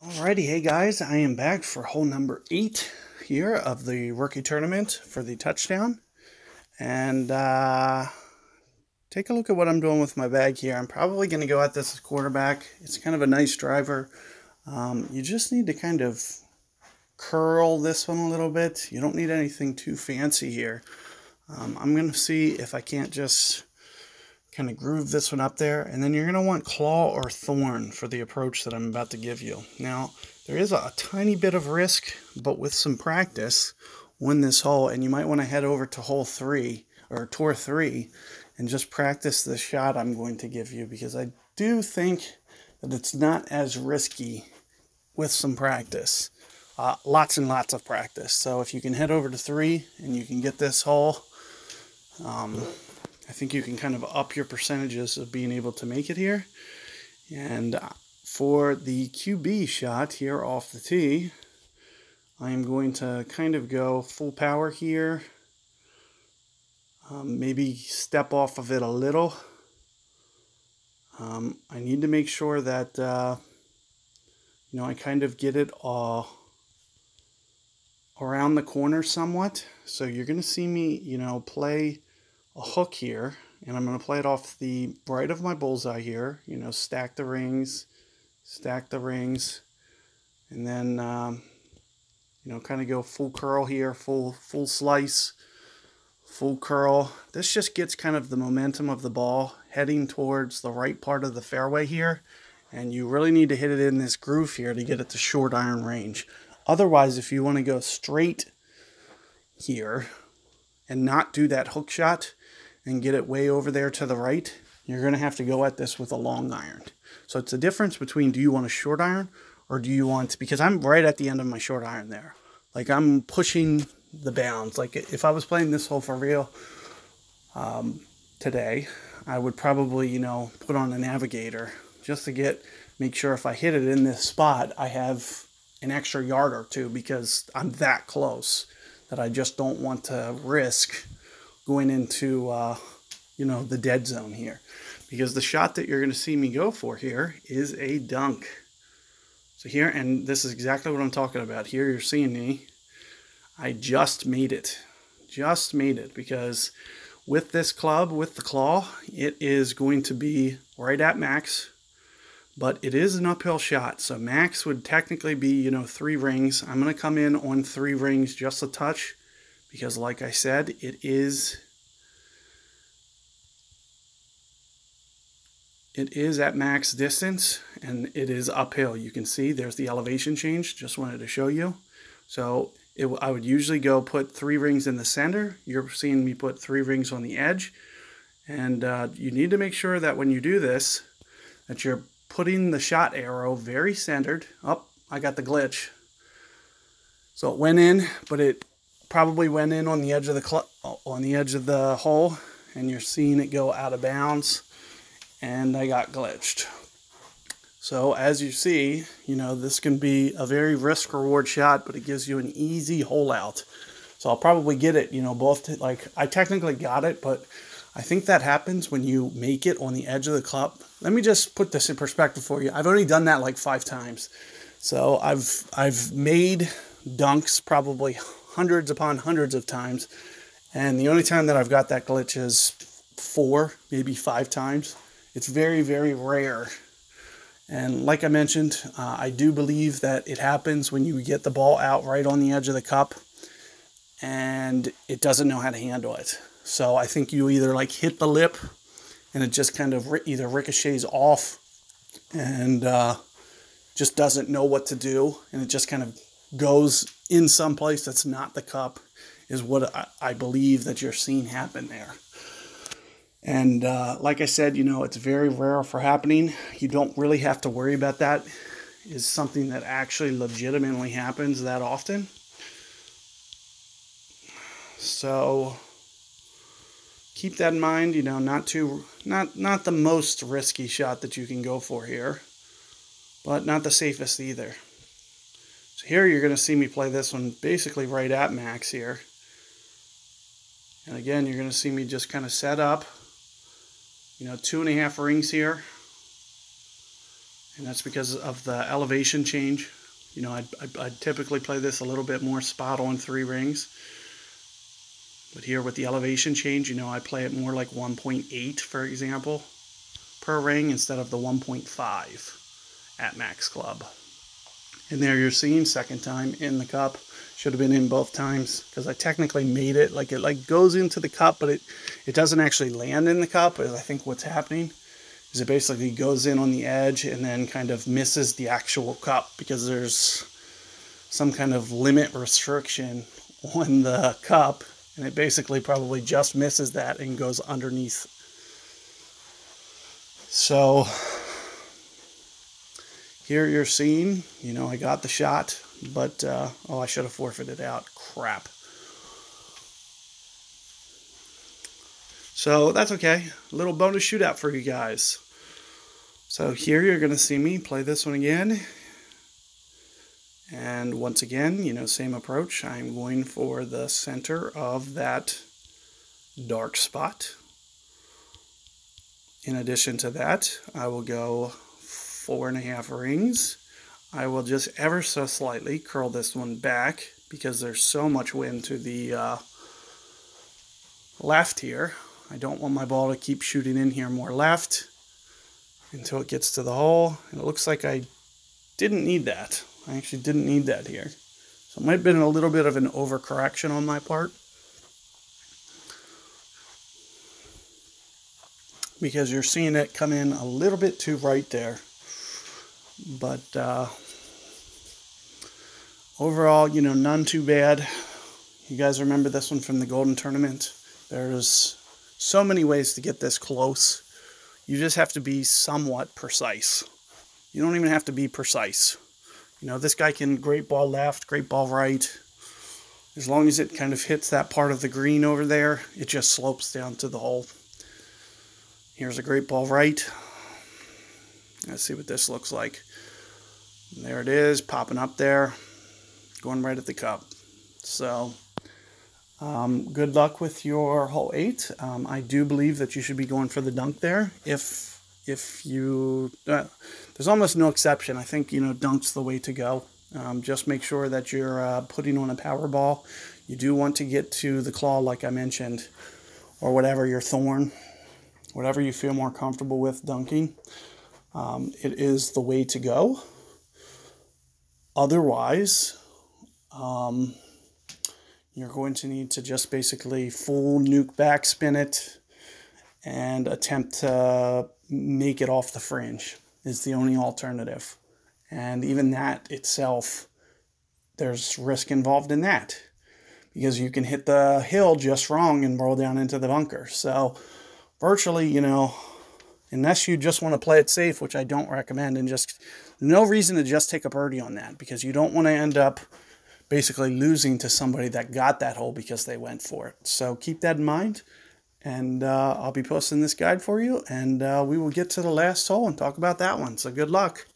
Alrighty, hey guys, I am back for hole number 8 here of the rookie tournament for the touchdown. And take a look at what I'm doing with my bag here. I'm probably going to go at this as quarterback. It's kind of a nice driver. You just need to kind of curl this one a little bit. You don't need anything too fancy here. I'm going to see if I can't just kind of groove this one up there, and then you're going to want claw or thorn for the approach that I'm about to give you. Now, there is a tiny bit of risk, but with some practice, win this hole, and you might want to head over to hole 3, or tour 3, and just practice the shot I'm going to give you, because I do think that it's not as risky with some practice. Lots and lots of practice. So if you can head over to 3 and you can get this hole, I think you can kind of up your percentages of being able to make it here. And for the QB shot here off the tee, I am going to kind of go full power here. Maybe step off of it a little. I need to make sure that, I kind of get it around the corner somewhat. So you're going to see me, play a hook here, and I'm going to play it off the right of my bullseye here, stack the rings, and then, kind of go full curl here, full slice, full curl. This just gets kind of the momentum of the ball heading towards the right part of the fairway here, and you really need to hit it in this groove here to get it to short iron range. Otherwise, if you want to go straight here and not do that hook shot and get it way over there to the right, you're going to have to go at this with a long iron. So it's a difference between, do you want a short iron or do you want, because I'm right at the end of my short iron there. Like, I'm pushing the bounds. Like, if I was playing this hole for real today, I would probably, put on a navigator just to make sure if I hit it in this spot, I have an extra yard or two, because I'm that close that I just don't want to risk going into, the dead zone here. Because the shot that you're going to see me go for here is a dunk. So here, and this is exactly what I'm talking about. Here you're seeing me. I just made it. Just made it, because with this club, with the claw, it is going to be right at max. But it is an uphill shot. So max would technically be, 3 rings. I'm going to come in on 3 rings just a touch, because like I said, it is at max distance, and it is uphill. You can see there's the elevation change. Just wanted to show you. So I would usually go put 3 rings in the center. You're seeing me put 3 rings on the edge. And you need to make sure that when you do this, that you're putting the shot arrow very centered. Oh, I got the glitch. So it went in, but it probably went in on the edge of the hole, and you're seeing it go out of bounds, and I got glitched. So as you see, this can be a very risk-reward shot, but it gives you an easy hole out. So I'll probably get it, I technically got it, but I think that happens when you make it on the edge of the club. Let me just put this in perspective for you. I've only done that like 5 times. So I've made dunks probably hundreds upon hundreds of times, and the only time that I've got that glitch is 4, maybe 5 times. It's very, very rare. And like I mentioned, I do believe that it happens when you get the ball out right on the edge of the cup and it doesn't know how to handle it. So I think you either hit the lip and it just kind of either ricochets off and just doesn't know what to do, and it just kind of goes in some place that's not the cup, is what I believe that you're seeing happen there. And like I said, it's very rare for happening. You don't really have to worry about that. It's something that actually legitimately happens that often. So keep that in mind. Not the most risky shot that you can go for here, but not the safest either. So here you're going to see me play this one basically right at max here. And again, you're going to see me just kind of set up, 2.5 rings here. And that's because of the elevation change. You know, I'd typically play this a little bit more spot on 3 rings. But here with the elevation change, you know, I play it more like 1.8, for example, per ring instead of the 1.5 at Max Club. And there you're seeing second time in the cup. Should have been in both times because I technically made it like it goes into the cup, but it doesn't actually land in the cup. I think what's happening is it basically goes in on the edge and then kind of misses the actual cup because there's some kind of limit restriction on the cup, and it basically probably just misses that and goes underneath. So here you're seeing, you know, I got the shot, but, oh, I should have forfeited out. Crap. So that's okay. A little bonus shootout for you guys. So here you're going to see me play this one again. And once again, you know, same approach. I'm going for the center of that dark spot. In addition to that, I will go 4.5 rings. I will just ever so slightly curl this one back because there's so much wind to the left here. I don't want my ball to keep shooting in here more left until it gets to the hole. And it looks like I didn't need that. I actually didn't need that here. So it might have been a little bit of an overcorrection on my part, because you're seeing it come in a little bit too right there. But overall, you know, none too bad. You guys remember this one from the Golden Tournament. There's so many ways to get this close. You just have to be somewhat precise. You don't even have to be precise. You know, this guy can great ball left, great ball right. As long as it kind of hits that part of the green over there, it just slopes down to the hole. Here's a great ball right. Let's see what this looks like. And there it is, popping up there, going right at the cup. So, good luck with your hole 8. I do believe that you should be going for the dunk there. If you, there's almost no exception. I think, you know, dunk's the way to go. Just make sure that you're putting on a power ball. You do want to get to the claw, like I mentioned, or whatever, your thorn, whatever you feel more comfortable with dunking. It is the way to go. Otherwise, you're going to need to just basically full nuke backspin it and attempt to make it off the fringe is the only alternative. And even that itself, there's risk involved in that because you can hit the hill just wrong and roll down into the bunker. So virtually, you know, unless you just want to play it safe, which I don't recommend, and just no reason to just take a birdie on that, because you don't want to end up basically losing to somebody that got that hole because they went for it. So keep that in mind, and I'll be posting this guide for you, and we will get to the last hole and talk about that one. So good luck.